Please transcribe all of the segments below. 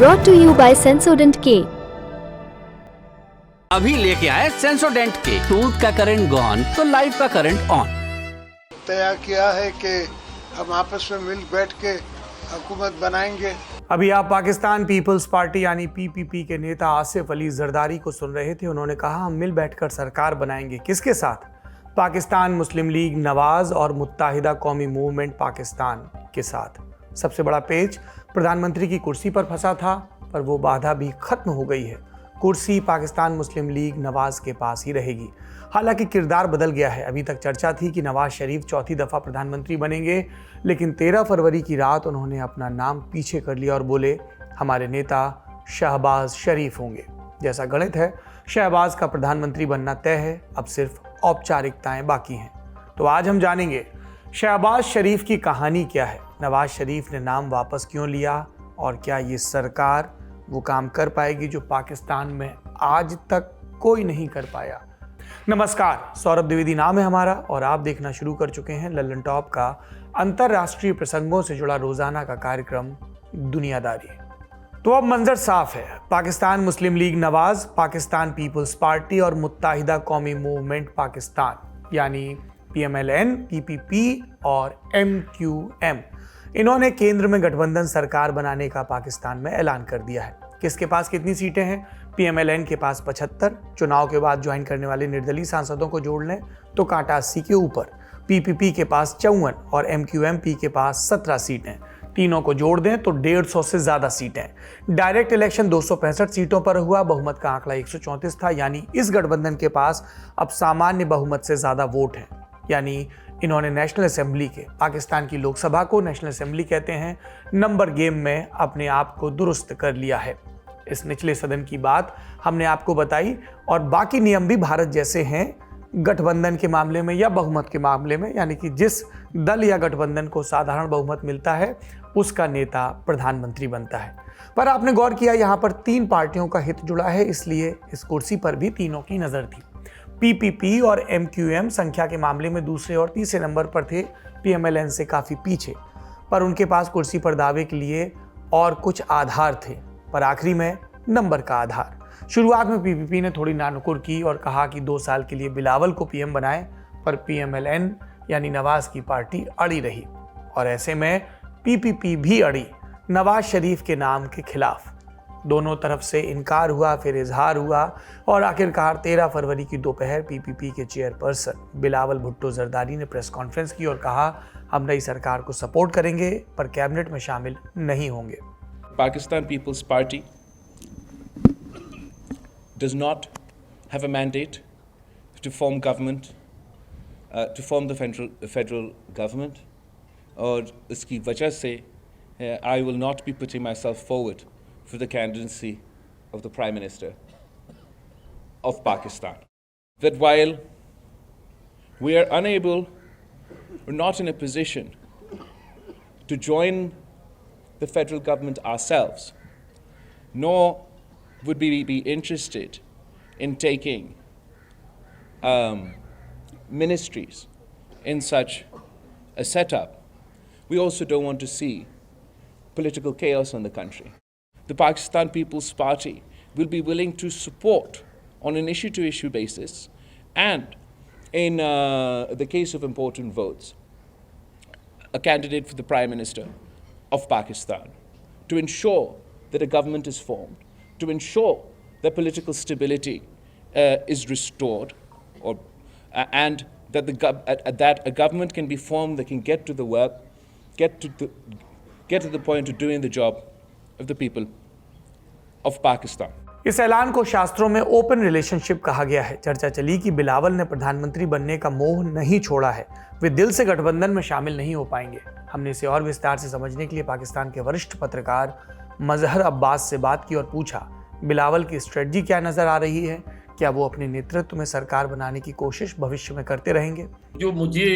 brought to you by Sensodent K। अभी लेके आए सेंसोडेंट के टूथ का करंट गॉन तो लाइफ का करंट ऑन। तय किया है कि हम आपस में मिल बैठ के हुकूमत बनाएंगे। अभी आप पाकिस्तान पीपल्स पार्टी यानी पीपीपी के नेता आसिफ अली जरदारी को सुन रहे थे। उन्होंने कहा हम मिल बैठकर सरकार बनाएंगे। किसके साथ? पाकिस्तान मुस्लिम लीग नवाज और मुत्ताहिदा कौमी मूवमेंट पाकिस्तान के साथ। सबसे बड़ा पेच प्रधानमंत्री की कुर्सी पर फंसा था, पर वो बाधा भी खत्म हो गई है। कुर्सी पाकिस्तान मुस्लिम लीग नवाज के पास ही रहेगी। हालांकि किरदार बदल गया है। अभी तक चर्चा थी कि नवाज शरीफ चौथी दफा प्रधानमंत्री बनेंगे, लेकिन 13 फरवरी की रात उन्होंने अपना नाम पीछे कर लिया और बोले हमारे नेता शहबाज शरीफ होंगे। जैसा गणित है, शहबाज का प्रधानमंत्री बनना तय है। अब सिर्फ औपचारिकताएं बाकी हैं। तो आज हम जानेंगे शहबाज शरीफ की कहानी क्या है, नवाज शरीफ ने नाम वापस क्यों लिया और क्या ये सरकार वो काम कर पाएगी जो पाकिस्तान में आज तक कोई नहीं कर पाया। नमस्कार, सौरभ द्विवेदी नाम है हमारा और आप देखना शुरू कर चुके हैं लल्लन टॉप का अंतर्राष्ट्रीय प्रसंगों से जुड़ा रोजाना का कार्यक्रम दुनियादारी। तो अब मंजर साफ है। Pakistan Muslim League Nawaz, Pakistan Peoples Party और मुत्ताहिदा कौमी मूवमेंट पाकिस्तान यानी PMLN, PPP और MQM, इन्होंने केंद्र में गठबंधन सरकार बनाने का पाकिस्तान में ऐलान कर दिया है। किसके पास कितनी सीटें हैं? PMLN के पास 75, चुनाव के बाद ज्वाइन करने वाले निर्दलीय सांसदों को जोड़ लें तो कांटा 80 के ऊपर। PPP के पास 54 और MQMP के पास 17 सीटें। तीनों को जोड़ दें तो 150 से ज्यादा सीटें। डायरेक्ट इलेक्शन 265 सीटों पर हुआ। बहुमत का आंकड़ा 134 था, यानी इस गठबंधन के पास अब सामान्य बहुमत से ज्यादा वोट हैं। यानी इन्होंने नेशनल असेंबली के, पाकिस्तान की लोकसभा को नेशनल असेंबली कहते हैं, नंबर गेम में अपने आप को दुरुस्त कर लिया है। इस निचले सदन की बात हमने आपको बताई और बाकी नियम भी भारत जैसे हैं गठबंधन के मामले में या बहुमत के मामले में, यानी कि जिस दल या गठबंधन को साधारण बहुमत मिलता है उसका नेता प्रधानमंत्री बनता है। पर आपने गौर किया यहाँ पर 3 पार्टियों का हित जुड़ा है, इसलिए इस कुर्सी पर भी तीनों की नजर थी। PPP और MQM संख्या के मामले में दूसरे और तीसरे नंबर पर थे, PMLN से काफी पीछे, पर उनके पास कुर्सी पर दावे के लिए और कुछ आधार थे, पर आखिरी में नंबर का आधार। शुरुआत में PPP ने थोड़ी नानुकुर की और कहा कि 2 साल के लिए बिलावल को PM बनाएं, पर PMLN यानी नवाज की पार्टी अड़ी रही और ऐसे में PPP भी अड़ी नवाज शरीफ के नाम के खिलाफ। दोनों तरफ से इनकार हुआ, फिर इजहार हुआ और आखिरकार 13 फरवरी की दोपहर PPP के चेयरपर्सन बिलावल भुट्टो जरदारी ने प्रेस कॉन्फ्रेंस की और कहा हम नई सरकार को सपोर्ट करेंगे पर कैबिनेट में शामिल नहीं होंगे। Pakistan People's Party does not have a mandate to form government, to form the federal government, और इसकी वजह से I will not be putting myself forward for the candidacy of the Prime Minister of Pakistan. That while we are unable or not in a position to join the federal government ourselves, nor would we be interested in taking ministries in such a setup, we also don't want to see political chaos in the country. The Pakistan People's Party will be willing to support on an issue-to-issue basis and in the case of important votes, a candidate for the Prime Minister of Pakistan to ensure that a government is formed, to ensure that political stability is restored, or and that a government can be formed that can get to the work, get to the point of doing the job of the people of Pakistan. इस ऐलान को शास्त्रों में open relationship कहा गया है। चर्चा चली कि बिलावल ने प्रधानमंत्री बनने का मोह नहीं छोड़ा है, वे दिल से गठबंधन में शामिल नहीं हो पाएंगे। हमने इसे और विस्तार से समझने के लिए पाकिस्तान के वरिष्ठ पत्रकार मजहर अब्बास से बात की और पूछा बिलावल की स्ट्रेटजी क्या नजर आ रही है, क्या वो अपने नेतृत्व में सरकार बनाने की कोशिश भविष्य में करते रहेंगे? जो मुझे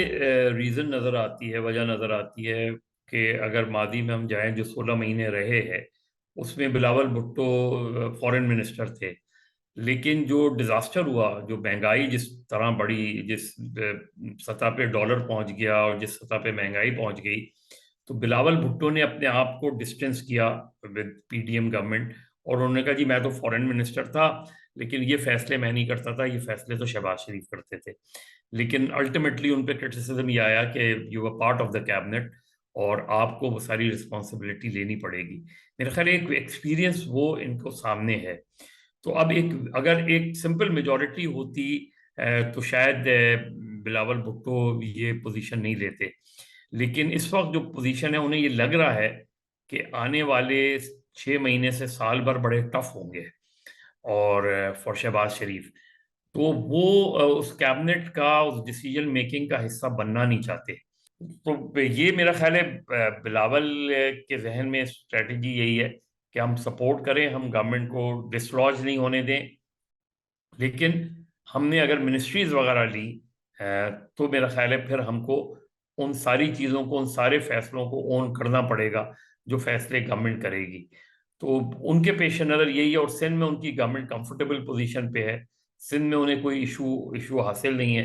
रीज़न नज़र आती है, वजह नज़र आती है कि अगर मादी में हम जाएं जो 16 महीने रहे हैं उसमें बिलावल भुट्टो फॉरेन मिनिस्टर थे, लेकिन जो डिज़ास्टर हुआ, जो महंगाई जिस तरह बढ़ी, जिस सतह पे डॉलर पहुंच गया और जिस सतह पे महंगाई पहुंच गई, तो बिलावल भुट्टो ने अपने आप को डिस्टेंस किया विद पीडीएम गवर्नमेंट, और उन्होंने कहा जी मैं तो फॉरेन मिनिस्टर था, लेकिन ये फैसले मैं नहीं करता था, ये फैसले तो शहबाज शरीफ करते थे। लेकिन अल्टीमेटली उन पर क्रिटिसिज्म ये आया कि you are part of the cabinet और आपको वो सारी रिस्पॉन्सिबिलिटी लेनी पड़ेगी। मेरा ख्याल एक एक्सपीरियंस वो इनको सामने है। तो अब अगर एक सिंपल मेजॉरिटी होती तो शायद बिलावल भुट्टो ये पोजीशन नहीं लेते। लेकिन इस वक्त जो पोजीशन है, उन्हें ये लग रहा है कि आने वाले 6 महीने से साल भर बड़े टफ होंगे और फॉर शहबाज शरीफ, तो वो उस कैबिनेट का, उस डिसीजन मेकिंग का हिस्सा बनना नहीं चाहते। तो ये मेरा ख्याल है बिलावल के जहन में स्ट्रेटजी यही है कि हम सपोर्ट करें, हम गवर्नमेंट को डिसलॉज नहीं होने दें, लेकिन हमने अगर मिनिस्ट्रीज वगैरह ली तो मेरा ख्याल है फिर हमको उन सारी चीज़ों को, उन सारे फैसलों को ओन करना पड़ेगा जो फैसले गवर्नमेंट करेगी। तो उनके पेश नज़र यही है, और सिंध में उनकी गवर्नमेंट कंफर्टेबल पोजीशन पे है, सिंध में उन्हें कोई इशू हासिल नहीं है,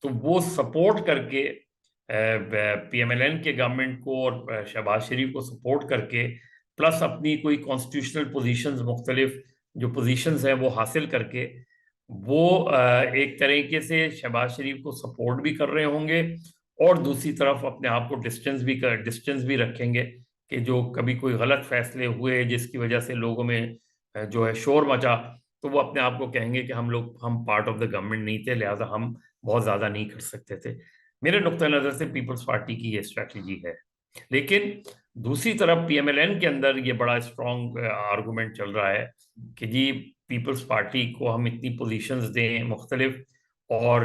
तो वो सपोर्ट करके पीएमएलएन के गवर्नमेंट को और शहबाज शरीफ को सपोर्ट करके, प्लस अपनी कोई कॉन्स्टिट्यूशनल पोजीशंस, मुख्तलिफ जो पोजीशंस हैं वो हासिल करके, वो एक तरीके से शहबाज शरीफ को सपोर्ट भी कर रहे होंगे, और दूसरी तरफ अपने आप को डिस्टेंस भी रखेंगे कि जो कभी कोई गलत फैसले हुए जिसकी वजह से लोगों में जो है शोर मचा, तो वो अपने आप को कहेंगे कि हम पार्ट ऑफ द गवर्नमेंट नहीं थे, लिहाजा हम बहुत ज़्यादा नहीं कर सकते थे। मेरे नुक्ता नज़र से पीपल्स पार्टी की ये स्ट्रैटेजी है। लेकिन दूसरी तरफ पीएमएलएन के अंदर ये बड़ा स्ट्रॉन्ग आर्गूमेंट चल रहा है कि जी पीपल्स पार्टी को हम इतनी पोजीशंस दें मुख्तलिफ, और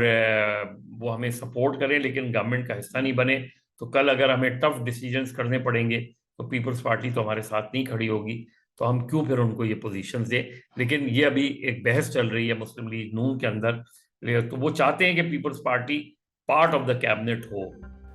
वो हमें सपोर्ट करें, लेकिन गवर्नमेंट का हिस्सा नहीं बने, तो कल अगर हमें टफ डिसीजंस करने पड़ेंगे तो पीपल्स पार्टी तो हमारे साथ नहीं खड़ी होगी, तो हम क्यों फिर उनको ये पोजीशंस दें। लेकिन ये अभी एक बहस चल रही है मुस्लिम लीग नून के अंदर, तो वो चाहते हैं कि Peoples Party part of the cabinet हो।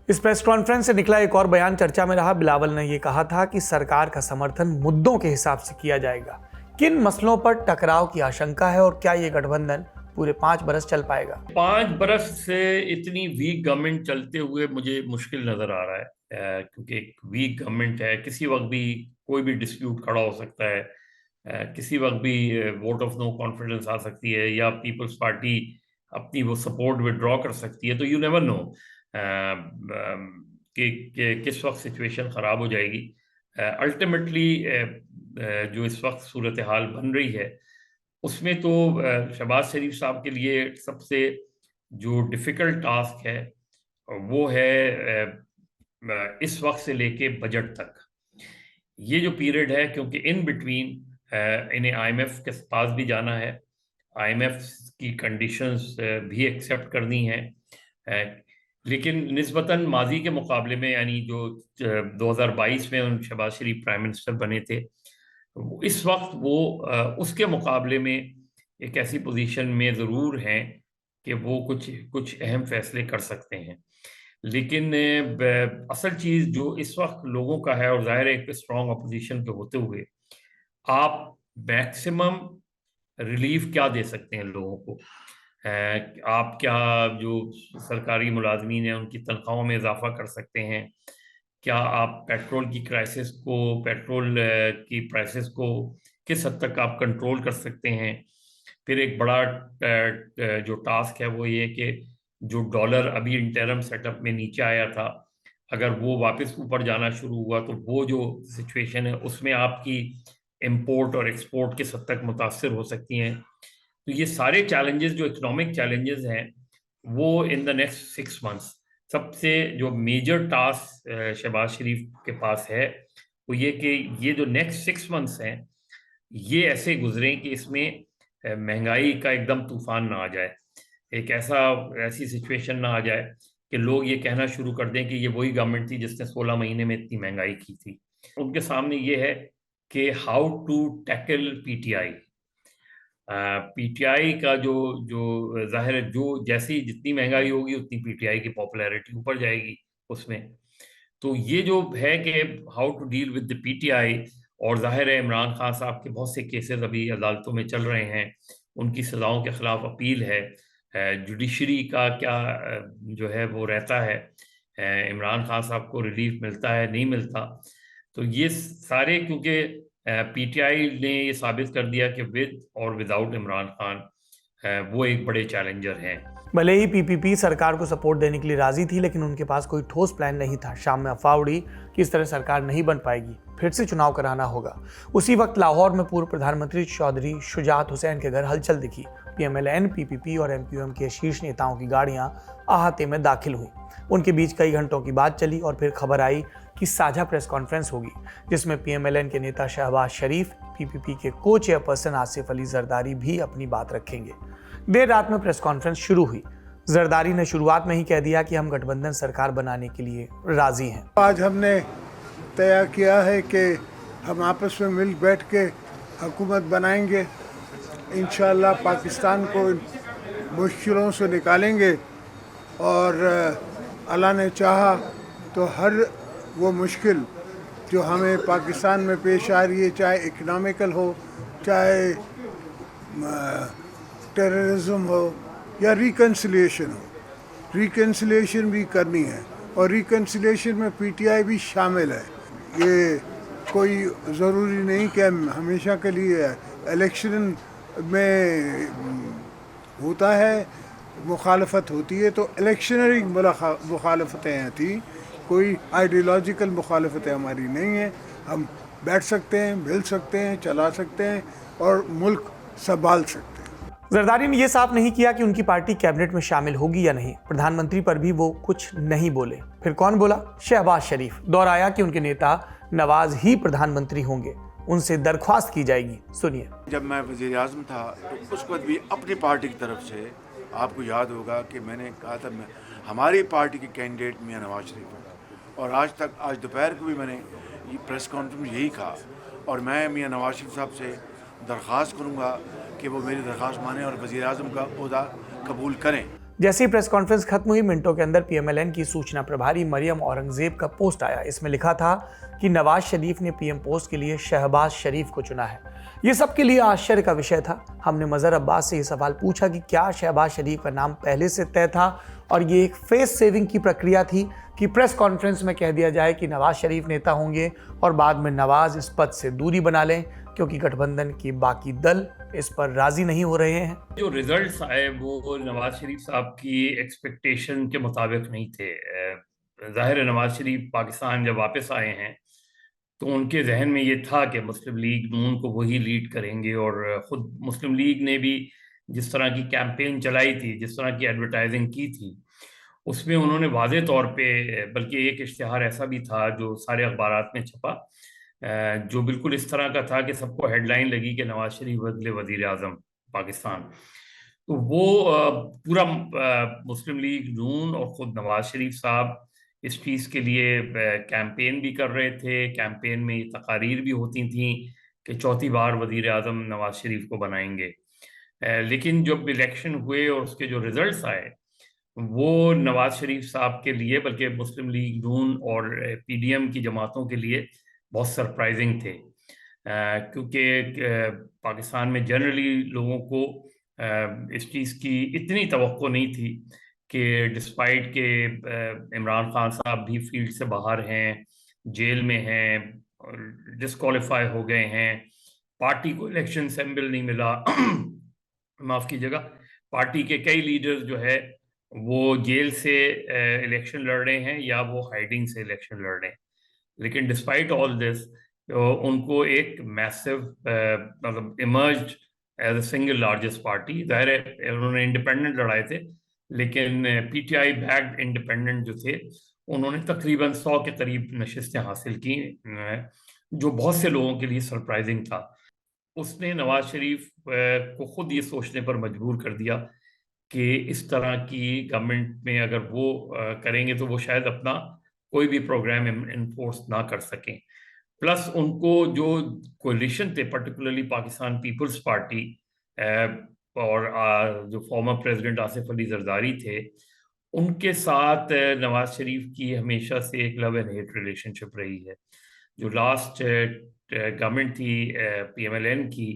इस प्रेस कॉन्फ्रेंस से निकला एक और बयान चर्चा में रहा। बिलावल ने यह कहा था कि सरकार का समर्थन मुद्दों के हिसाब से किया जाएगा। किन मसलों पर टकराव की आशंका है और क्या ये गठबंधन पूरे 5 बरस चल पाएगा? 5 बरस से इतनी वीक गवर्नमेंट चलते हुए मुझे मुश्किल नजर आ रहा है, क्योंकि एक वीक गवर्नमेंट है, किसी वक्त भी कोई भी डिस्प्यूट खड़ा हो सकता है, किसी वक्त भी वोट ऑफ नो कॉन्फिडेंस आ सकती है, या पीपल्स पार्टी अपनी वो सपोर्ट विड्रॉ कर सकती है, तो यू नेवर नो कि किस वक्त सिचुएशन ख़राब हो जाएगी। अल्टीमेटली जो इस वक्त सूरत हाल बन रही है, उसमें तो शहबाज शरीफ साहब के लिए सबसे जो डिफ़िकल्ट टास्क है वो है इस वक्त से लेके बजट तक ये जो पीरियड है, क्योंकि इन बिटवीन इन्हें आईएमएफ के पास भी जाना है, आईएमएफ की कंडीशंस भी एक्सेप्ट करनी है, लेकिन निस्बतन माजी के मुकाबले में, यानी जो 2022 में शहबाज शरीफ प्राइम मिनिस्टर बने थे, इस वक्त वो उसके मुकाबले में एक ऐसी पोजीशन में ज़रूर हैं कि वो कुछ अहम फैसले कर सकते हैं। लेकिन असल चीज़ जो इस वक्त लोगों का है, और ज़ाहिर है एक स्ट्रॉन्ग अपोजिशन के होते हुए आप मैक्सिमम रिलीफ क्या दे सकते हैं लोगों को? आप क्या जो सरकारी मुलाजमीन हैं उनकी तनख्वाहों में इजाफा कर सकते हैं? क्या आप पेट्रोल की क्राइसिस को, पेट्रोल की प्राइसेस को किस हद तक आप कंट्रोल कर सकते हैं? फिर एक बड़ा जो टास्क है वो ये कि जो डॉलर अभी इंटरम सेटअप में नीचे आया था, अगर वो वापस ऊपर जाना शुरू हुआ तो वो जो सिचुएशन है उसमें आपकी इंपोर्ट और एक्सपोर्ट किस हद तक मुतासर हो सकती हैं। तो ये सारे चैलेंजेस जो इकोनॉमिक चैलेंजेस हैं वो इन द नेक्स्ट 6 मंथ्स सबसे जो मेजर टास्क शहबाज शरीफ के पास है वो ये कि ये जो नेक्स्ट 6 मंथ्स हैं ये ऐसे गुजरें कि इसमें महंगाई का एकदम तूफान ना आ जाए, एक ऐसी सिचुएशन ना आ जाए कि लोग ये कहना शुरू कर दें कि ये वही गवर्नमेंट थी जिसने 16 महीने में इतनी महंगाई की थी। उनके सामने ये है कि how to tackle PTI. PTI का जो जाहिर है जो जैसी जितनी महंगाई होगी उतनी पीटीआई की पॉपुलैरिटी ऊपर जाएगी उसमें। तो ये जो है कि how to deal with the PTI, और जाहिर है इमरान खान साहब के बहुत से केसेस अभी अदालतों में चल रहे हैं, उनकी सज़ाओं के ख़िलाफ़ अपील है, जुडिशरी का क्या जो है वो रहता है, इमरान खान साहब को रिलीफ मिलता है नहीं मिलता। तो ये सारे, क्योंकि पीटीआई ने ये साबित कर दिया कि विद और विदाउट इमरान खान वो एक बड़े चैलेंजर हैं। भले ही पीपीपी सरकार को सपोर्ट देने के लिए राजी थी, लेकिन उनके पास कोई ठोस प्लान नहीं था। शाम में अफवाह उड़ी कि इस तरह सरकार नहीं बन पाएगी, फिर से चुनाव कराना होगा। उसी वक्त लाहौर में पूर्व प्रधानमंत्री चौधरी शुजात हुसैन के घर हलचल दिखी। पीएमएलएन, पीपीपी और एमक्यूएम के शीर्ष नेताओं की गाड़ियां अहाते में दाखिल हुई। उनके बीच कई घंटों की बात चली और फिर खबर आई कि साझा प्रेस कॉन्फ्रेंस होगी, जिसमें पीएमएलएन के नेता शहबाज शरीफ, पीपीपी के को चेयरपर्सन आसिफ अली जरदारी भी अपनी बात रखेंगे। देर रात में प्रेस कॉन्फ्रेंस शुरू हुई। जरदारी ने शुरुआत में ही कह दिया कि हम गठबंधन सरकार बनाने के लिए राजी हैं। आज हमने तय किया है कि हम आपस में मिल बैठ के हुकूमत बनाएंगे। इंशाअल्लाह पाकिस्तान को इन मुश्किलों से निकालेंगे और अल्लाह ने चाहा तो हर वो मुश्किल जो हमें पाकिस्तान में पेश आ रही है, चाहे इकनॉमिकल हो, चाहे टेररिज्म हो या रिकन्सिलिएशन हो, रिकन्सिलिएशन भी करनी है और रिकन्सिलिएशन में पीटीआई भी शामिल है। ये कोई ज़रूरी नहीं कि हमेशा के लिए इलेक्शन में होता है, मुखालफत होती है, तो इलेक्शनरी मुखालफतें थी, कोई आइडियोलॉजिकल मुखालफतें हमारी नहीं है। हम बैठ सकते हैं, मिल सकते हैं, चला सकते हैं और मुल्क संभाल सकते हैं। जरदारी ने यह साफ नहीं किया कि उनकी पार्टी कैबिनेट में शामिल होगी या नहीं। प्रधानमंत्री पर भी वो कुछ नहीं बोले। फिर कौन बोला? शहबाज शरीफ। दोहराया कि उनके नेता नवाज ही प्रधानमंत्री होंगे, उनसे दरख्वास्त की जाएगी। सुनिए। जब मैं वज़ीर आज़म था तो उस वक्त भी अपनी पार्टी की तरफ से, आपको याद होगा कि मैंने कहा था हमारी पार्टी के कैंडिडेट मियां नवाज शरीफ हैं, और आज दोपहर को भी मैंने ये प्रेस कॉन्फ्रेंस में यही कहा, और मैं मियां नवाज शरीफ साहब से दरख्वास्त करूँगा कि वो मेरी दरख्वास्त माने और वज़ीर आज़म का ओहदा कबूल करें। जैसे ही प्रेस कॉन्फ्रेंस खत्म हुई, मिनटों के अंदर पीएमएलएन की सूचना प्रभारी मरियम औरंगजेब का पोस्ट आया। इसमें लिखा था कि नवाज शरीफ ने पीएम पोस्ट के लिए शहबाज शरीफ को चुना है। ये सबके लिए आश्चर्य का विषय था। हमने मजहर अब्बास से ये सवाल पूछा कि क्या शहबाज शरीफ का नाम पहले से तय था और ये एक फेस सेविंग की प्रक्रिया थी कि प्रेस कॉन्फ्रेंस में कह दिया जाए कि नवाज शरीफ नेता होंगे और बाद में नवाज इस पद से दूरी बना लें, क्योंकि गठबंधन के बाकी दल इस पर राजी नहीं हो रहे हैं। जो रिजल्ट्स आए वो नवाज शरीफ साहब की एक्सपेक्टेशन के मुताबिक नहीं थे। जाहिर है नवाज शरीफ पाकिस्तान जब वापस आए हैं तो उनके जहन में ये था कि मुस्लिम लीग नून को वही लीड करेंगे, और ख़ुद मुस्लिम लीग ने भी जिस तरह की कैंपेन चलाई थी, जिस तरह की एडवर्टाइजिंग की थी, उसमें उन्होंने वाज़े तौर पे, बल्कि एक इश्तिहार ऐसा भी था जो सारे अखबारात में छपा, जो बिल्कुल इस तरह का था कि सबको हेडलाइन लगी कि नवाज शरीफ अगले वज़ीर आज़म पाकिस्तान। तो वो पूरा मुस्लिम लीग नून और ख़ुद नवाज शरीफ साहब इस चीज़ के लिए कैंपेन भी कर रहे थे। कैंपेन में ये तकारीर भी होती थी कि चौथी बार वज़ीर आज़म नवाज शरीफ को बनाएंगे। लेकिन जब इलेक्शन हुए और उसके जो रिजल्ट्स आए वो नवाज शरीफ साहब के लिए, बल्कि मुस्लिम लीग नून और पीडीएम की जमातों के लिए बहुत सरप्राइजिंग थे, क्योंकि पाकिस्तान में जनरली लोगों को इस चीज़ की इतनी तवक्को नहीं थी कि डिस्पाइट के इमरान खान साहब भी फील्ड से बाहर हैं, जेल में हैं, डिस्क्वालीफाई हो गए हैं, पार्टी को इलेक्शन सिंबल नहीं मिला माफ़ कीजिएगा, पार्टी के कई लीडर्स जो है वो जेल से इलेक्शन लड़ रहे हैं या वो हाइडिंग से इलेक्शन लड़ रहे हैं। लेकिन डिस्पाइट ऑल दिस उनको एक मैसिव मतलब emerge as a single largest party. जाहिर है उन्होंने इंडिपेंडेंट लड़ाए थे, लेकिन पीटीआई बैक्ड इंडिपेंडेंट जो थे उन्होंने तकरीबन 100 के करीब नशिस्तें हासिल की, जो बहुत से लोगों के लिए सरप्राइजिंग था। उसने नवाज शरीफ को खुद ये सोचने पर मजबूर कर दिया कि इस तरह की गवर्नमेंट में अगर वो करेंगे तो वो शायद अपना कोई भी प्रोग्राम इन्फोर्स ना कर सकें। प्लस उनको जो कोलिशन थे, पर्टिकुलरली पाकिस्तान पीपल्स पार्टी और जो फॉर्मर प्रेसिडेंट आसिफ अली जरदारी थे, उनके साथ नवाज शरीफ की हमेशा से एक लव एंड हेट रिलेशनशिप रही है। जो लास्ट गवर्नमेंट थी पीएमएलएन की,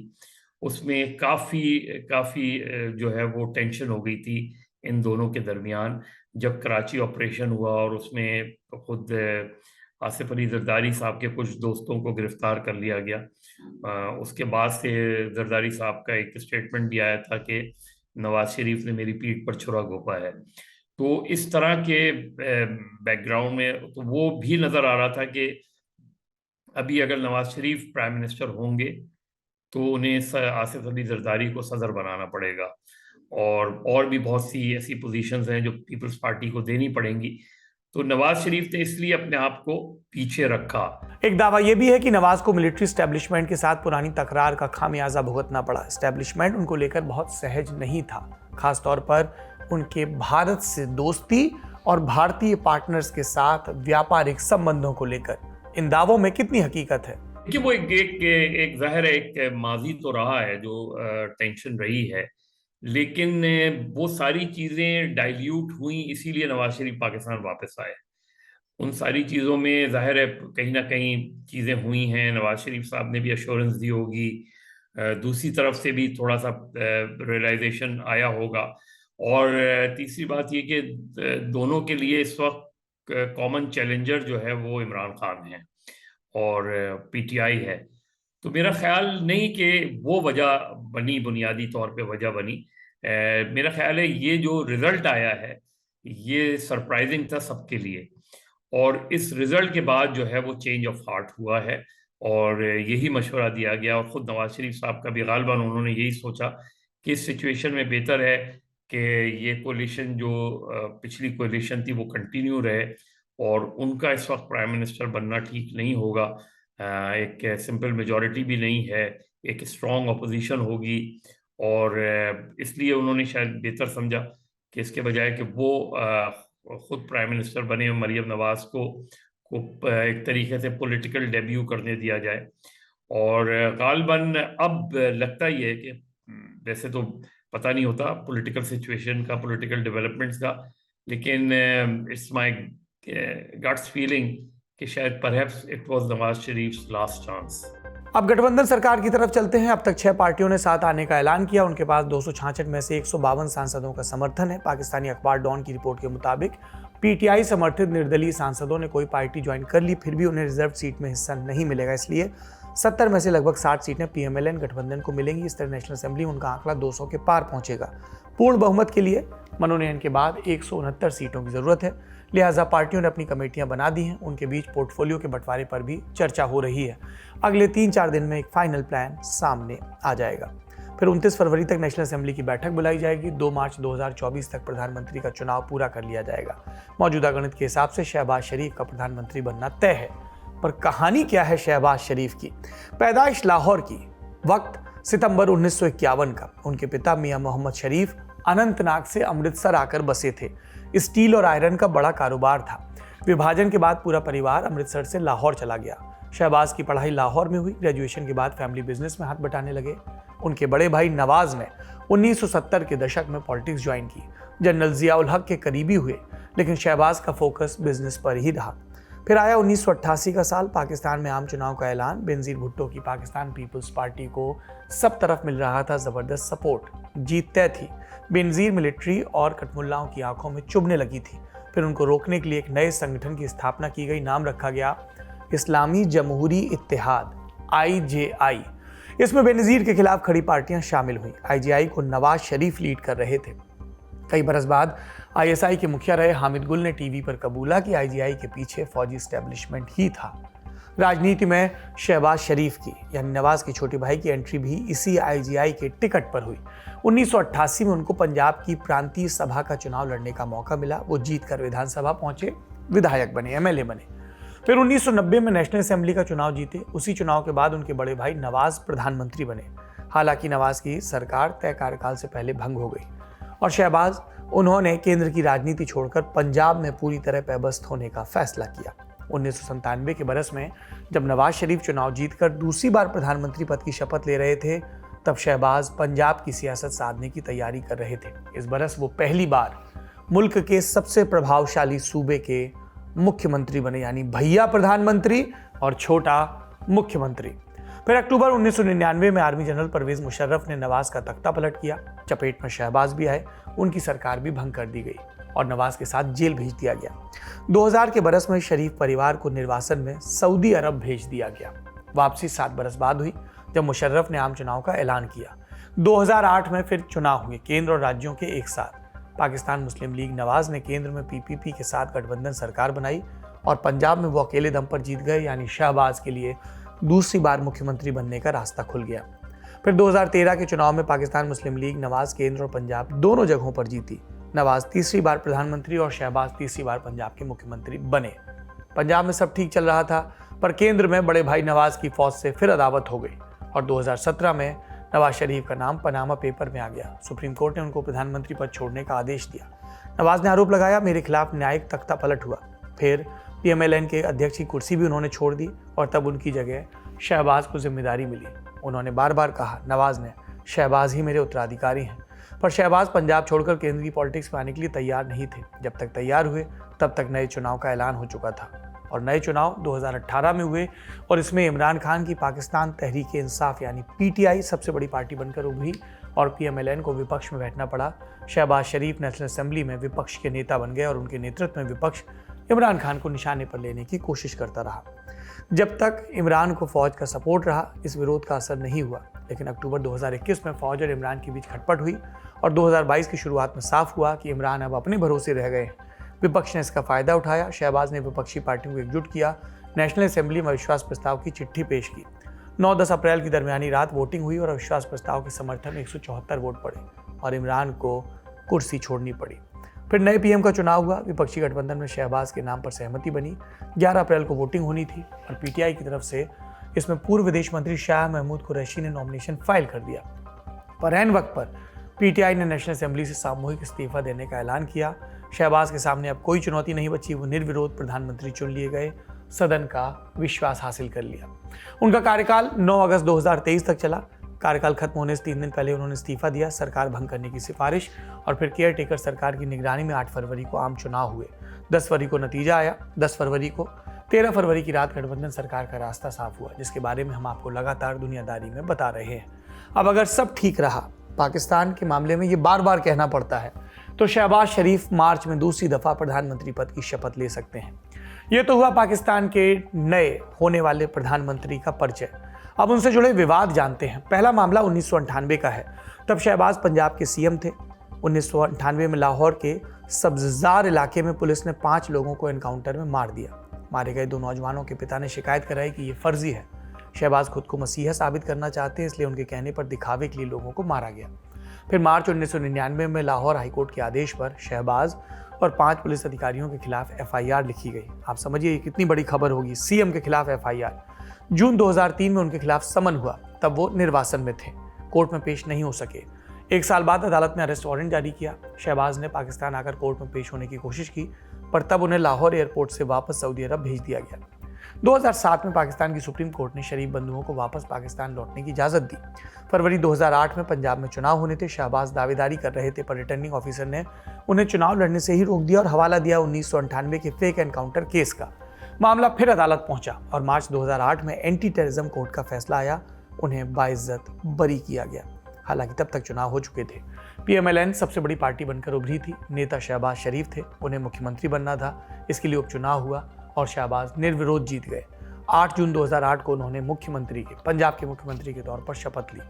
उसमें काफ़ी जो है वो टेंशन हो गई थी इन दोनों के दरमियान, जब कराची ऑपरेशन हुआ और उसमें खुद आसिफ अली जरदारी साहब के कुछ दोस्तों को गिरफ्तार कर लिया गया, उसके बाद से जरदारी साहब का एक स्टेटमेंट भी आया था कि नवाज शरीफ ने मेरी पीठ पर छुरा घोंपा है। तो इस तरह के बैकग्राउंड में तो वो भी नजर आ रहा था कि अभी अगर नवाज शरीफ प्राइम मिनिस्टर होंगे तो उन्हें आसिफ अली जरदारी को सदर बनाना पड़ेगा, और भी बहुत सी ऐसी पोजीशंस हैं जो पीपल्स पार्टी को देनी पड़ेंगी। तो नवाज शरीफ ने इसलिए अपने आप को पीछे रखा। एक दावा यह भी है कि नवाज को मिलिट्री एस्टेब्लिशमेंट के साथ पुरानी तकरार का खामियाजा भुगतना पड़ा। एस्टेब्लिशमेंट उनको लेकर बहुत सहज नहीं था, खासतौर पर उनके भारत से दोस्ती और भारतीय पार्टनर्स के साथ व्यापारिक संबंधों को लेकर। इन दावों में कितनी हकीकत है? कि वो एक जाहिर है एक माजी तो रहा है जो टेंशन रही है, लेकिन वो सारी चीज़ें डाइल्यूट हुई, इसीलिए नवाज शरीफ पाकिस्तान वापस आए। उन सारी चीज़ों में जाहिर है कहीं ना कहीं चीज़ें हुई हैं, नवाज शरीफ साहब ने भी अश्योरेंस दी होगी, दूसरी तरफ से भी थोड़ा सा रियलाइजेशन आया होगा, और तीसरी बात ये कि दोनों के लिए इस वक्त कॉमन चैलेंजर जो है वो इमरान खान है और पीटीआई है। तो मेरा ख्याल नहीं कि वो वजह बनी, बुनियादी तौर पे वजह बनी। मेरा ख्याल है ये जो रिजल्ट आया है ये सरप्राइजिंग था सबके लिए, और इस रिजल्ट के बाद जो है वो चेंज ऑफ हार्ट हुआ है और यही मशवरा दिया गया, और ख़ुद नवाज शरीफ साहब का भी गालिबन उन्होंने यही सोचा कि इस सिचुएशन में बेहतर है कि ये कोलिशन जो पिछली कोलिशन थी वो कंटिन्यू रहे, और उनका इस वक्त प्राइम मिनिस्टर बनना ठीक नहीं होगा। एक सिंपल मेजॉरिटी भी नहीं है, एक स्ट्रॉन्ग अपोजिशन होगी, और इसलिए उन्होंने शायद बेहतर समझा कि इसके बजाय कि वो खुद प्राइम मिनिस्टर बने, मरियम नवाज को एक तरीके से पॉलिटिकल डेब्यू करने दिया जाए। और गालिबन अब लगता ही है कि वैसे तो पता नहीं होता पॉलिटिकल सिचुएशन का, पॉलिटिकल डेवलपमेंट्स का, लेकिन इट्स माय गट्स फीलिंग कि शायद perhaps it was Nawaz Sharif's last chance. अब गठबंधन सरकार की तरफ चलते हैं। अब तक 6 पार्टियों ने साथ आने का ऐलान किया। उनके पास 266 में से 152 सांसदों का समर्थन है। पाकिस्तानी अखबार डॉन की रिपोर्ट के मुताबिक पीटीआई समर्थित निर्दलीय सांसदों ने कोई पार्टी ज्वाइन कर ली, फिर भी उन्हें रिजर्व सीट में हिस्सा नहीं मिलेगा। इसलिए 70 में से लगभग 60 सीटें पीएमएलएन गठबंधन को मिलेंगी। इस तरह नेशनल असेंबली उनका आंकड़ा 200 के पार पहुंचेगा। पूर्ण बहुमत के लिए मनोनयन के बाद 169 सीटों की जरूरत है, लिहाजा पार्टियों ने अपनी कमेटियां बना दी हैं। उनके बीच पोर्टफोलियो के बंटवारे पर भी चर्चा हो रही है। अगले 3-4 दिन में एक फाइनल प्लान सामने आ जाएगा। फिर 29 फरवरी तक नेशनल असेंबली की बैठक बुलाई जाएगी। 2 मार्च 2024 तक प्रधानमंत्री का चुनाव पूरा कर लिया जाएगा। मौजूदा गणित के हिसाब से शहबाज शरीफ का प्रधानमंत्री बनना तय है। पर कहानी क्या है शहबाज शरीफ की? पैदाइश लाहौर की, वक्त सितंबर 1951 का। उनके पिता मियां मोहम्मद शरीफ अनंतनाग से अमृतसर आकर बसे थे। स्टील और आयरन का बड़ा कारोबार था। विभाजन के बाद पूरा परिवार अमृतसर से लाहौर चला गया। शहबाज की पढ़ाई लाहौर में हुई। ग्रेजुएशन के बाद फैमिली बिजनेस में हाथ बटाने लगे। उनके बड़े भाई नवाज ने 1970 के दशक में पॉलिटिक्स ज्वाइन की। जनरल जियाउल हक के करीबी हुए, लेकिन शहबाज का फोकस बिजनेस पर ही रहा। फिर आया 1988 का साल। पाकिस्तान में आम चुनाव का ऐलान। बेनजीर भुट्टो की पाकिस्तान पीपल्स पार्टी को सब तरफ मिल रहा था जबरदस्त सपोर्ट। जीत तय थी। बेनजीर मिलिट्री और कठमुल्लाओं की आंखों में चुभने लगी थी। फिर उनको रोकने के लिए एक नए संगठन की स्थापना की गई। नाम रखा गया इस्लामी जमहूरी इत्तेहाद, IJI। इसमें बेनजीर के खिलाफ खड़ी पार्टियां शामिल हुई। IJI को नवाज शरीफ लीड कर रहे थे। कई बरस बाद ISI के मुखिया रहे हामिद गुल ने टीवी पर कबूला कि IJI के पीछे फौजी एस्टेब्लिशमेंट ही था। राजनीति में शहबाज शरीफ की यानी नवाज के छोटे भाई की एंट्री भी इसी IJI के टिकट पर हुई। 1988 में उनको पंजाब की प्रांतीय सभा का चुनाव लड़ने का मौका मिला। वो जीतकर विधानसभा पहुंचे, विधायक बने, MLA बने। फिर 1990 में नेशनल असेंबली का चुनाव जीते। उसी चुनाव के बाद उनके बड़े भाई नवाज प्रधानमंत्री बने। हालांकि नवाज की सरकार तय कार्यकाल से पहले भंग हो गई और शहबाज उन्होंने केंद्र की राजनीति छोड़कर पंजाब में पूरी तरह पैबस्त होने का फैसला किया। 1997 के बरस में जब नवाज शरीफ चुनाव जीतकर दूसरी बार प्रधानमंत्री पद की शपथ ले रहे थे, तब शहबाज पंजाब की सियासत साधने की तैयारी कर रहे थे। इस बरस वो पहली बार मुल्क के सबसे प्रभावशाली सूबे के मुख्यमंत्री बने, यानी भैया प्रधानमंत्री और छोटा मुख्यमंत्री। फिर अक्टूबर 1999 में आर्मी जनरल परवेज मुशर्रफ ने नवाज का तख्ता पलट किया। चपेट में शहबाज भी आए, उनकी सरकार भी भंग कर दी गई। और नवाज के साथ जेल भेज दिया गया। 2000 के बरस में शरीफ परिवार को निर्वासन में सऊदी अरब भेज दिया गया। वापसी 7 बरस बाद हुई जब मुशर्रफ ने आम चुनाव का ऐलान किया। 2008 में फिर चुनाव हुए केंद्र और राज्यों के एक साथ। पाकिस्तान मुस्लिम लीग नवाज ने केंद्र में पीपीपी के साथ गठबंधन सरकार बनाई और पंजाब में वो अकेले दम पर जीत गए, यानी शहबाज के लिए दूसरी बार मुख्यमंत्री बनने का रास्ता खुल गया। फिर 2013 के चुनाव में पाकिस्तान मुस्लिम लीग नवाज केंद्र और पंजाब दोनों जगहों पर जीती। नवाज तीसरी बार प्रधानमंत्री और शहबाज तीसरी बार पंजाब के मुख्यमंत्री बने। पंजाब में सब ठीक चल रहा था, पर केंद्र में बड़े भाई नवाज की फौज से फिर अदावत हो गई और 2017 में नवाज शरीफ का नाम पनामा पेपर में आ गया। सुप्रीम कोर्ट ने उनको प्रधानमंत्री पद छोड़ने का आदेश दिया। नवाज ने आरोप लगाया, मेरे खिलाफ न्यायिक तख्ता पलट हुआ। फिर PMLN के अध्यक्ष की कुर्सी भी उन्होंने छोड़ दी और तब उनकी जगह शहबाज को जिम्मेदारी मिली। उन्होंने बार बार कहा, नवाज ने, शहबाज ही मेरे उत्तराधिकारी हैं। पर शहबाज पंजाब छोड़कर केंद्र की पॉलिटिक्स में आने के लिए तैयार नहीं थे। जब तक तैयार हुए तब तक नए चुनाव का ऐलान हो चुका था और नए चुनाव 2018 में हुए और इसमें इमरान खान की पाकिस्तान तहरीक इंसाफ यानी PTI सबसे बड़ी पार्टी बनकर उभरी और PMLN को विपक्ष में बैठना पड़ा। शहबाज शरीफ नेशनल असेंबली में विपक्ष के नेता बन गए और उनके नेतृत्व में विपक्ष इमरान खान को निशाने पर लेने की कोशिश करता रहा। जब तक इमरान को फौज का सपोर्ट रहा, इस विरोध का असर नहीं हुआ। लेकिन अक्टूबर 2021 में फौज और इमरान के बीच खटपट हुई और 2022 की शुरुआत में साफ हुआ कि इमरान अब अपने भरोसे रह गए। विपक्ष ने इसका फायदा उठाया। शहबाज ने विपक्षी पार्टियों को एकजुट किया, नेशनल असेंबली में अविश्वास प्रस्ताव की चिट्ठी पेश की। 9-10 अप्रैल की दरमियानी रात वोटिंग हुई और अविश्वास प्रस्ताव के समर्थन में 174 वोट पड़े और इमरान को कुर्सी छोड़नी पड़ी। फिर नए PM का चुनाव हुआ। विपक्षी गठबंधन में शहबाज के नाम पर सहमति बनी। 11 अप्रैल को वोटिंग होनी थी और PTI की तरफ से इसमें पूर्व विदेश मंत्री शाह महमूद कुरैशी ने नॉमिनेशन फाइल कर दिया। पर ऐन वक्त पर PTI ने नेशनल असेंबली से सामूहिक इस्तीफा देने का ऐलान किया। शहबाज के सामने अब कोई चुनौती नहीं बची। वो निर्विरोध प्रधानमंत्री चुन लिए गए, सदन का विश्वास हासिल कर लिया। उनका कार्यकाल 9 अगस्त 2023 तक चला। कार्यकाल खत्म होने से 3 दिन पहले उन्होंने इस्तीफा दिया, सरकार भंग करने की सिफारिश और फिर केयर टेकर सरकार की निगरानी में 8 फरवरी को आम चुनाव हुए। 10 फरवरी को नतीजा आया। 10 फरवरी को 13 फरवरी की रात गठबंधन सरकार का रास्ता साफ हुआ, जिसके बारे में हम आपको लगातार दुनियादारी में बता रहे हैं। अब अगर सब ठीक रहा, पाकिस्तान के मामले में ये बार बार कहना पड़ता है, तो शहबाज शरीफ मार्च में दूसरी दफा प्रधानमंत्री पद की शपथ ले सकते हैं। ये तो हुआ पाकिस्तान के नए होने वाले प्रधानमंत्री का परिचय। अब उनसे जुड़े विवाद जानते हैं। पहला मामला 1998 का है। तब शहबाज पंजाब के CM थे। 1998 में लाहौर के सब्ज़ार इलाके में पुलिस ने 5 लोगों को एनकाउंटर में मार दिया। मारे गए 2 नौजवानों के पिता ने शिकायत कराई कि ये फर्जी है। शहबाज खुद को मसीहा साबित करना चाहते हैं, इसलिए उनके कहने पर दिखावे के लिए लोगों को मारा गया। फिर मार्च 1999 में लाहौर हाईकोर्ट के आदेश पर शहबाज और 5 पुलिस अधिकारियों के खिलाफ FIR लिखी गई। आप समझिए ये कितनी बड़ी खबर होगी, CM के खिलाफ FIR। जून 2003 में उनके खिलाफ समन हुआ, तब वो निर्वासन में थे, कोर्ट में पेश नहीं हो सके। 1 साल बाद अदालत ने अरेस्ट वारंट जारी किया। शहबाज ने पाकिस्तान आकर कोर्ट में पेश होने की कोशिश की, पर तब उन्हें लाहौर एयरपोर्ट से वापस सऊदी अरब भेज दिया गया। 2007 में पाकिस्तान की सुप्रीम कोर्ट ने शरीफ बंधुओं को वापस पाकिस्तान लौटने की इजाज़त दी। फरवरी 2008 में पंजाब में चुनाव होने थे। शहबाज दावेदारी कर रहे थे, पर रिटर्निंग ऑफिसर ने उन्हें चुनाव लड़ने से ही रोक दिया और हवाला दिया 1998 के फेक एनकाउंटर केस का। मामला फिर अदालत पहुंचा और मार्च 2008 में एंटी टेररिज्म कोर्ट का फैसला आया। उन्हें बाइज्जत बरी किया गया। हालांकि तब तक चुनाव हो चुके थे। PMLN सबसे बड़ी पार्टी बनकर उभरी थी। नेता शहबाज शरीफ थे, उन्हें मुख्यमंत्री बनना था। इसके लिए उपचुनाव हुआ और शहबाज निर्विरोध जीत गए। 8 जून 2008 को उन्होंने पंजाब के मुख्यमंत्री के तौर पर शपथ ली।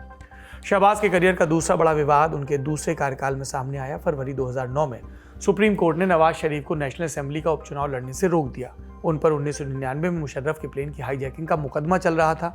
शहबाज के करियर का दूसरा बड़ा विवाद उनके दूसरे कार्यकाल में सामने आया। फरवरी 2009 में सुप्रीम कोर्ट ने नवाज शरीफ को नेशनल असेंबली का उपचुनाव लड़ने से रोक दिया। उन पर 1999 में मुशर्रफ के प्लेन की हाईजैकिंग का मुकदमा चल रहा था।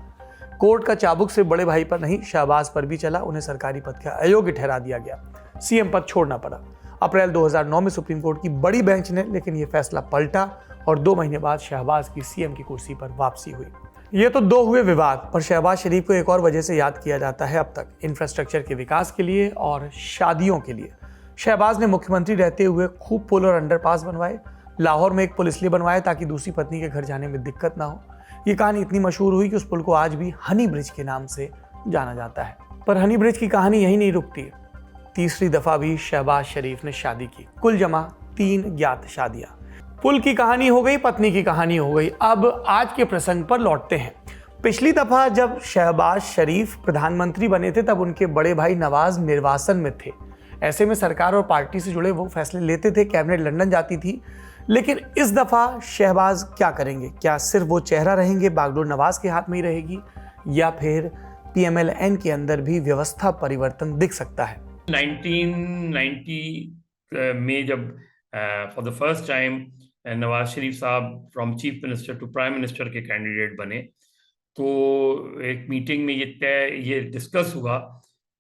कोर्ट का चाबुक सिर्फ बड़े भाई पर नहीं, शहबाज पर भी चला। उन्हें सरकारी पद के अयोग्य ठहरा दिया गया। CM पद छोड़ना पड़ा। अप्रैल 2009 में सुप्रीम कोर्ट की बड़ी बेंच ने लेकिन ये फैसला पलटा और 2 महीने बाद शहबाज की CM की कुर्सी पर वापसी हुई। ये तो 2 हुए विवाद, पर शहबाज शरीफ को एक और वजह से याद किया जाता है अब तक, इंफ्रास्ट्रक्चर के विकास के लिए और शादियों के लिए। शहबाज ने मुख्यमंत्री रहते हुए खूब पुल और अंडरपास बनवाए। लाहौर में एक पुल इसलिए बनवाया ताकि दूसरी पत्नी के घर जाने में दिक्कत ना हो। ये कहानी इतनी मशहूर हुई कि उस पुल को आज भी हनी ब्रिज के नाम से जाना जाता है। पर हनी ब्रिज की कहानी यही नहीं रुकती। तीसरी दफा भी शहबाज शरीफ ने शादी की, कुल जमा 3 ज्ञात शादियां। पुल की कहानी हो गई, पत्नी की कहानी हो गई। अब आज के प्रसंग पर लौटते हैं। पिछली दफा जब शहबाज शरीफ प्रधानमंत्री बने थे तब उनके बड़े भाई नवाज निर्वासन में थे। ऐसे में सरकार और पार्टी से जुड़े वो फैसले लेते थे, कैबिनेट लंदन जाती थी। लेकिन इस दफा शहबाज क्या करेंगे? क्या सिर्फ वो चेहरा रहेंगे, बागडोर नवाज के हाथ में ही रहेगी, या फिर PMLN के अंदर भी व्यवस्था परिवर्तन दिख सकता है? 1990 में जब for the first time Nawaz Sharif साहब from chief minister to prime minister के कैंडिडेट बने, तो एक मीटिंग में ये डिस्कस हुआ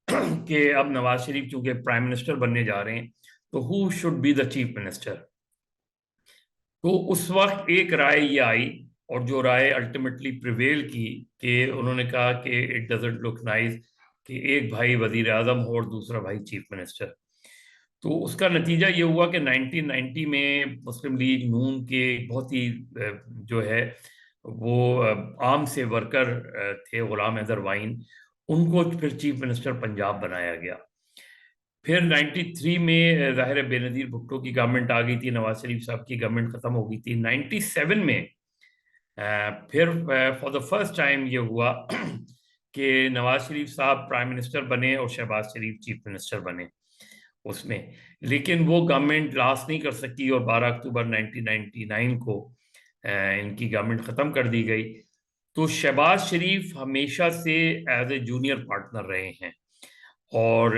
कि अब नवाज शरीफ चूंकि प्राइम मिनिस्टर बनने जा रहे हैं, तो who should be the chief minister. तो उस वक्त एक राय ये आई, और जो राय अल्टीमेटली प्रिवेल की, कि उन्होंने कहा कि इट डजंट लुक नाइस कि एक भाई वजीर आजम हो और दूसरा भाई चीफ मिनिस्टर। तो उसका नतीजा ये हुआ कि 1990 में मुस्लिम लीग नून के बहुत ही जो है वो आम से वर्कर थे, गुलाम हैदर वाइन, उनको फिर चीफ मिनिस्टर पंजाब बनाया गया। फिर 93 में ज़ाहिर बेनज़ीर भुट्टो की गवर्नमेंट आ गई थी, नवाज शरीफ साहब की गवर्नमेंट ख़त्म हो गई थी। 97 में फिर फॉर द फर्स्ट टाइम ये हुआ कि नवाज शरीफ साहब प्राइम मिनिस्टर बने और शहबाज शरीफ चीफ मिनिस्टर बने उसमें, लेकिन वो गवर्नमेंट लास्ट नहीं कर सकी और 12 अक्टूबर 1999 को इनकी गवर्नमेंट ख़त्म कर दी गई। तो शहबाज शरीफ हमेशा से एज ए जूनियर पार्टनर रहे हैं और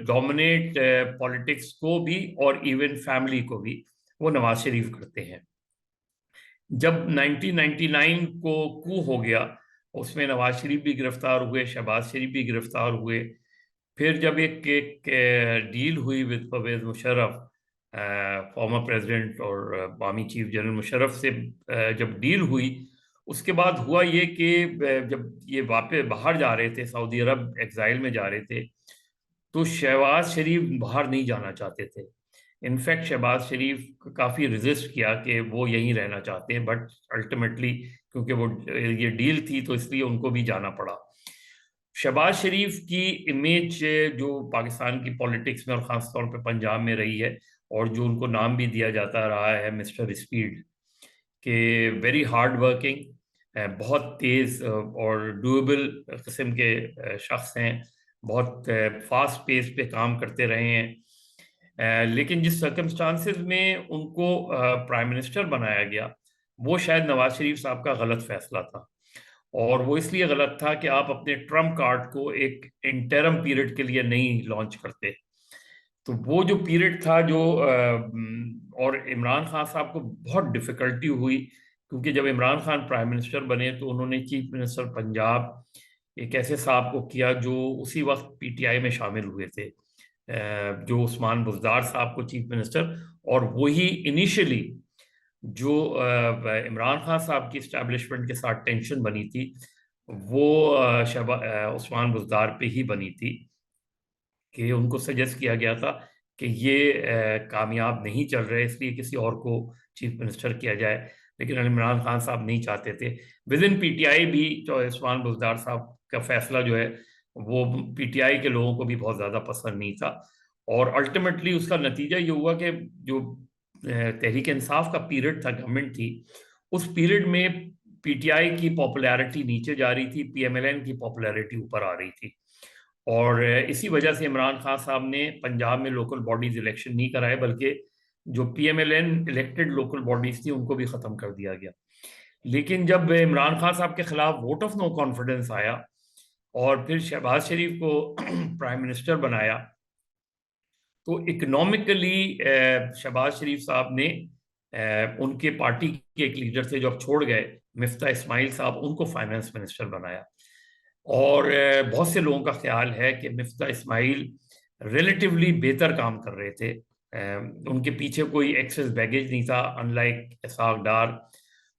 डोमिनेट पॉलिटिक्स को भी और इवन फैमिली को भी वो नवाज शरीफ करते हैं। जब 1999 को कू हो गया, उसमें नवाज शरीफ भी गिरफ्तार हुए, शहबाज शरीफ भी गिरफ्तार हुए। फिर जब एक डील हुई with Pervez Musharraf, former president और आर्मी चीफ जनरल मुशर्रफ से जब डील हुई, उसके बाद हुआ ये कि जब ये वापस बाहर जा रहे थे, सऊदी अरब एग्जाइल में जा रहे थे, तो शहबाज शरीफ बाहर नहीं जाना चाहते थे। इनफैक्ट शहबाज शरीफ काफ़ी रेजिस्ट किया कि वो यहीं रहना चाहते हैं, बट अल्टीमेटली क्योंकि वो ये डील थी तो इसलिए उनको भी जाना पड़ा। शहबाज शरीफ की इमेज जो पाकिस्तान की पॉलिटिक्स में और ख़ास तौर पे पंजाब में रही है, और जो उनको नाम भी दिया जाता रहा है मिस्टर स्पीड, के वेरी हार्ड वर्किंग, बहुत तेज़ और डूएबल किस्म के शख्स हैं, बहुत फास्ट पेस पे काम करते रहे हैं। लेकिन जिस सर्कमस्टांसेस में उनको प्राइम मिनिस्टर बनाया गया, वो शायद नवाज शरीफ साहब का गलत फैसला था, और वो इसलिए गलत था कि आप अपने ट्रम्प कार्ड को एक इंटरम पीरियड के लिए नहीं लॉन्च करते। तो वो जो पीरियड था जो और इमरान खान साहब को बहुत डिफ़िकल्टी हुई, क्योंकि जब इमरान खान प्राइम मिनिस्टर बने तो उन्होंने चीफ मिनिस्टर पंजाब एक ऐसे साहब को किया जो उसी वक्त PTI में शामिल हुए थे, जो उस्मान बुज़दार साहब को चीफ मिनिस्टर, और वही इनिशियली जो इमरान खान साहब की इस्टेब्लिशमेंट के साथ टेंशन बनी थी, वो उस्मान बुज़दार पे ही बनी थी, कि उनको सजेस्ट किया गया था कि ये कामयाब नहीं चल रहे, इसलिए किसी और को चीफ मिनिस्टर किया जाए। लेकिन इमरान खान साहब नहीं चाहते थे। विद इन PTI भी जो उस्मान बुज़दार साहब का फैसला जो है वो PTI के लोगों को भी बहुत ज़्यादा पसंद नहीं था, और अल्टीमेटली उसका नतीजा ये हुआ कि जो तहरीक इंसाफ का पीरियड था, गवर्नमेंट थी, उस पीरियड में PTI की पॉपुलैरिटी नीचे जा रही थी, PMLN की पॉपुलैरिटी ऊपर आ रही थी, और इसी वजह से इमरान खान साहब ने पंजाब में लोकल बॉडीज इलेक्शन नहीं कराए, बल्कि जो PMLN इलेक्टेड लोकल बॉडीज थी उनको भी ख़त्म कर दिया गया। लेकिन जब इमरान खान साहब के खिलाफ वोट ऑफ नो कॉन्फिडेंस आया और फिर शहबाज शरीफ को प्राइम मिनिस्टर बनाया, तो इकोनॉमिकली शहबाज शरीफ साहब ने उनके पार्टी के एक लीडर थे जो अब छोड़ गए, मिफ्ता इस्माइल साहब, उनको फाइनेंस मिनिस्टर बनाया। और बहुत से लोगों का ख्याल है कि मिफ्ता इस्माइल रिलेटिवली बेहतर काम कर रहे थे, उनके पीछे कोई एक्सेस बैगेज नहीं था, अनलाइक इसहाक डार।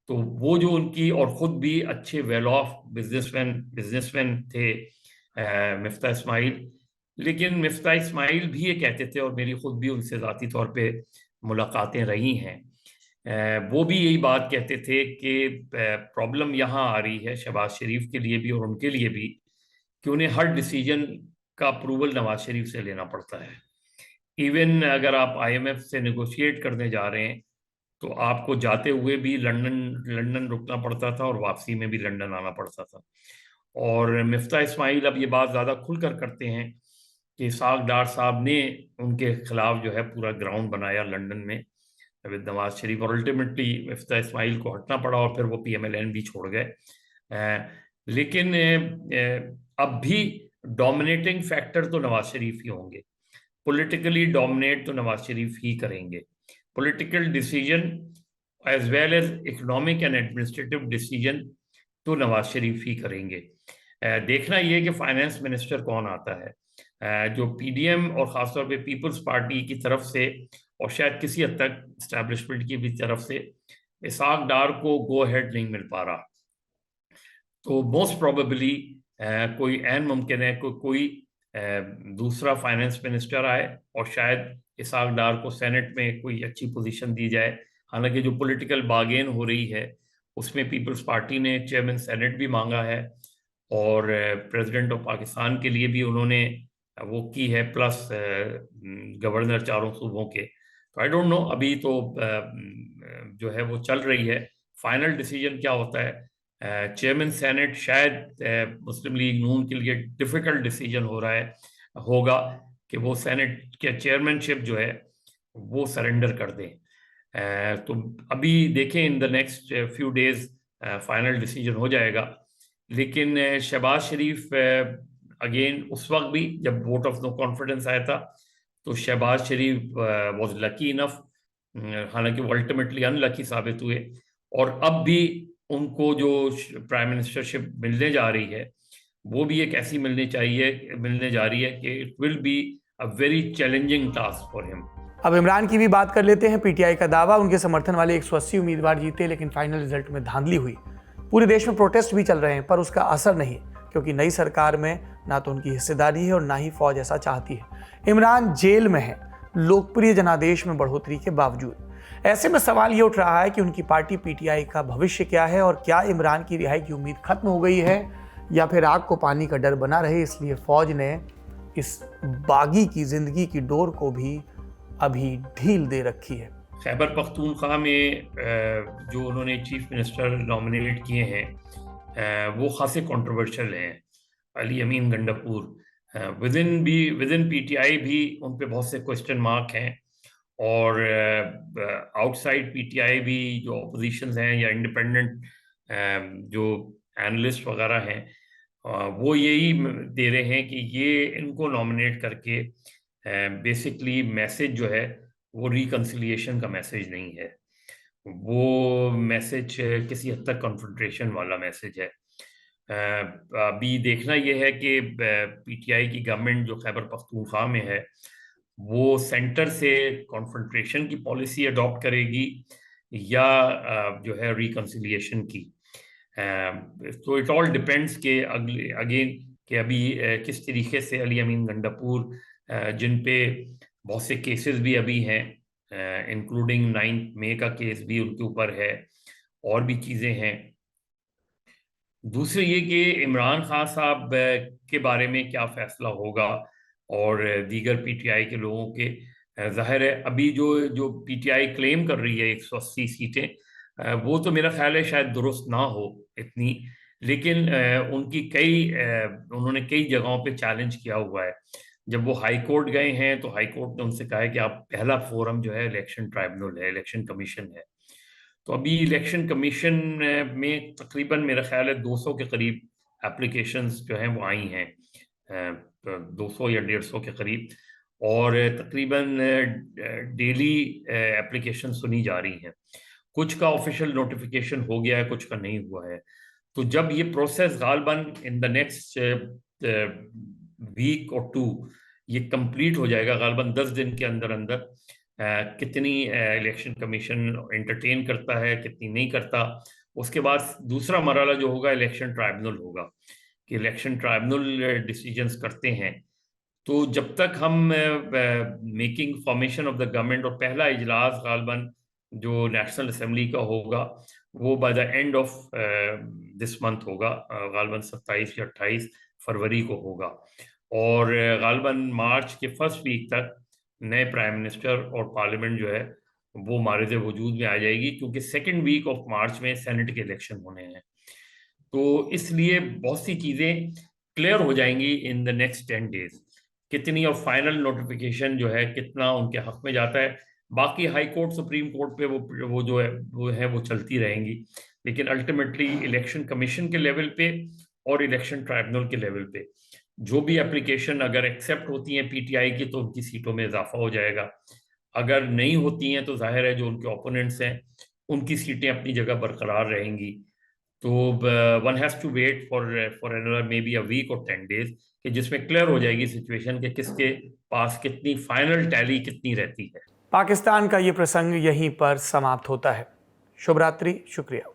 तो वो जो उनकी, और ख़ुद भी अच्छे वेल ऑफ बिजनेसमैन थे मिफ्ता इस्माइल। लेकिन मिफ्ता इस्माइल भी ये कहते थे, और मेरी ख़ुद भी उनसे ज़ाती तौर पे मुलाकातें रही हैं, वो भी यही बात कहते थे कि प्रॉब्लम यहाँ आ रही है शहबाज शरीफ के लिए भी और उनके लिए भी, कि उन्हें हर डिसीजन का अप्रूवल नवाज शरीफ से लेना पड़ता है। इवन अगर आप IMF से नेगोशिएट करने जा रहे हैं तो आपको जाते हुए भी लंदन रुकना पड़ता था और वापसी में भी लंदन आना पड़ता था। और मिफ्ता इस्माइल अब ये बात ज़्यादा खुलकर करते हैं कि इसहाक डार साहब ने उनके खिलाफ जो है पूरा ग्राउंड बनाया लंदन में विद नवाज शरीफ, और अल्टीमेटली इफ्ता इस्माइल को हटना पड़ा और फिर वो PMLN भी छोड़ गए। लेकिन अब भी डोमिनेटिंग फैक्टर तो नवाज शरीफ ही होंगे, पॉलिटिकली डोमिनेट तो नवाज शरीफ ही करेंगे। Political decision as well as economic and administrative decision तो नवाज शरीफ ही करेंगे। देखना ये कि फाइनेंस मिनिस्टर कौन आता है। जो PDM और ख़ासतौर पे पीपल्स पार्टी की तरफ से और शायद किसी हद तक इस्टेब्लिशमेंट की भी तरफ से इसहाक डार को गो अहेड नहीं मिल पा रहा, तो मोस्ट प्रोबेबली कोई ऐन मुमकिन है कोई दूसरा फाइनेंस मिनिस्टर आए और शायद इसहाक डार को सेनेट में कोई अच्छी पोजीशन दी जाए। हालांकि जो पॉलिटिकल बागेन हो रही है उसमें पीपल्स पार्टी ने चेयरमैन सेनेट भी मांगा है और प्रेसिडेंट ऑफ पाकिस्तान के लिए भी उन्होंने वो की है, प्लस गवर्नर चारों सूबों के। तो आई डोंट नो, अभी तो जो है वो चल रही है, फाइनल डिसीजन क्या होता है। चेयरमैन सेनेट शायद मुस्लिम लीग नून के लिए डिफिकल्ट डिसीजन होगा कि वो सेनेट के चेयरमैनशिप जो है वो सरेंडर कर दें। तो अभी देखें, इन the next few days final decision हो जाएगा। लेकिन शहबाज शरीफ अगेन उस वक्त भी जब वोट ऑफ नो कॉन्फिडेंस आया था तो शहबाज शरीफ वाज लकी इनफ, हालांकि वो अल्टीमेटली अनलकी साबित हुए, और अब भी उनको जो प्राइम मिनिस्टरशिप मिलने जा रही है वो भी एक ऐसी मिलने जा रही है कि it will be a very challenging task for him. अब इमरान की भी बात कर लेते हैं। PTI का दावा, उनके समर्थन वाले 180 उम्मीदवार जीते, लेकिन फाइनल रिजल्ट में धांधली हुई। पूरे देश में प्रोटेस्ट भी चल रहे हैं, पर उसका असर नहीं, क्योंकि नई सरकार में ना तो उनकी हिस्सेदारी है और ना ही फौज ऐसा चाहती है। इमरान जेल में है, लोकप्रिय जनादेश में बढ़ोतरी के बावजूद। ऐसे में सवाल ये उठ रहा है कि उनकी पार्टी PTI का भविष्य क्या है, और क्या इमरान की रिहाई की उम्मीद खत्म हो गई है, या फिर आग को पानी का डर बना रहे, इसलिए फौज ने इस बागी की जिंदगी की डोर को भी अभी ढील दे रखी है। खैबर पख्तूनख्वा में जो उन्होंने चीफ मिनिस्टर नॉमिनेट किए हैं वो खासे कंट्रोवर्शियल हैं। अली अमीन गंडापुर विद इन PTI भी उन पे बहुत से क्वेश्चन मार्क हैं, और आउटसाइड PTI भी जो अपोजिशन हैं या इंडिपेंडेंट जो एनालिस्ट वगैरह हैं वो यही दे रहे हैं कि ये इनको नॉमिनेट करके बेसिकली मैसेज जो है वो रिकन्सिलिएशन का मैसेज नहीं है, वो मैसेज किसी हद तक कॉन्फ्रंट्रेशन वाला मैसेज है। अभी देखना यह है कि PTI की गवर्नमेंट जो खैबर पख्तूनख्वा में है वो सेंटर से कॉन्फ्रंट्रेशन की पॉलिसी अडॉप्ट करेगी या जो है रिकन्सिलिएशन की। तो इट ऑल डिपेंड्स के अगेन कि अभी किस तरीके से अली अमीन गंडापुर जिन पे बहुत से केसेस भी अभी हैं, इंक्लूडिंग 9 मई का केस भी उनके ऊपर है, और भी चीज़ें हैं। दूसरे ये कि इमरान खान साहब के बारे में क्या फैसला होगा और दीगर PTI के लोगों के। जाहिर है अभी जो PTI क्लेम कर रही है 180 सीटें, वो तो मेरा ख्याल है शायद दुरुस्त ना हो इतनी, लेकिन उन्होंने कई जगहों पे चैलेंज किया हुआ है। जब वो हाई कोर्ट गए हैं तो हाई कोर्ट ने उनसे कहा है कि आप पहला फोरम जो है इलेक्शन ट्राइब्यूनल है, इलेक्शन कमीशन है। तो अभी इलेक्शन कमीशन में तकरीबन मेरा ख्याल है 200 के करीब एप्लीकेशंस जो हैं वो आई हैं, 200 या 150 के करीब, और तकरीबन डेली एप्लीकेशन सुनी जा रही हैं। कुछ का ऑफिशियल नोटिफिकेशन हो गया है, कुछ का नहीं हुआ है। तो जब ये प्रोसेस गालबन इन द नेक्स्ट वीक और 2 ये कंप्लीट हो जाएगा, गालबन 10 दिन के अंदर अंदर, कितनी इलेक्शन कमीशन एंटरटेन करता है कितनी नहीं करता। उसके बाद दूसरा मरहला जो होगा इलेक्शन ट्राइब्यूनल होगा, कि इलेक्शन ट्राइब्यूनल डिसीजंस करते हैं। तो जब तक हम making formation of the government, और पहला इजलास गालबन जो नेशनल असेंबली का होगा वो by the end of this month होगा, गालबन 27 या 28 फरवरी को होगा, और गालबन मार्च के फर्स्ट वीक तक नए प्राइम मिनिस्टर और पार्लियामेंट जो है वो मारिद वजूद में आ जाएगी, क्योंकि सेकेंड वीक ऑफ मार्च में सेनेट के इलेक्शन होने हैं। तो इसलिए बहुत सी चीज़ें क्लियर हो जाएंगी इन द नेक्स्ट 10 डेज। कितनी और फाइनल नोटिफिकेशन जो है कितना उनके हक में जाता है। बाकी हाई कोर्ट सुप्रीम कोर्ट पे वो जो है वो चलती रहेंगी, लेकिन अल्टीमेटली इलेक्शन कमीशन के लेवल पे और इलेक्शन ट्राइब्यूनल के लेवल पे जो भी एप्लीकेशन अगर एक्सेप्ट होती हैं पीटीआई की तो उनकी सीटों में इजाफा हो जाएगा, अगर नहीं होती हैं तो जाहिर है जो उनके ओपोनेंट्स हैं उनकी सीटें अपनी जगह बरकरार रहेंगी। तो one has to wait for another maybe a week और 10 डेज कि जिसमें क्लियर हो जाएगी सिचुएशन कि किसके पास कितनी फाइनल टैली कितनी रहती है। पाकिस्तान का ये प्रसंग यहीं पर समाप्त होता है। शुभ रात्रि, शुक्रिया।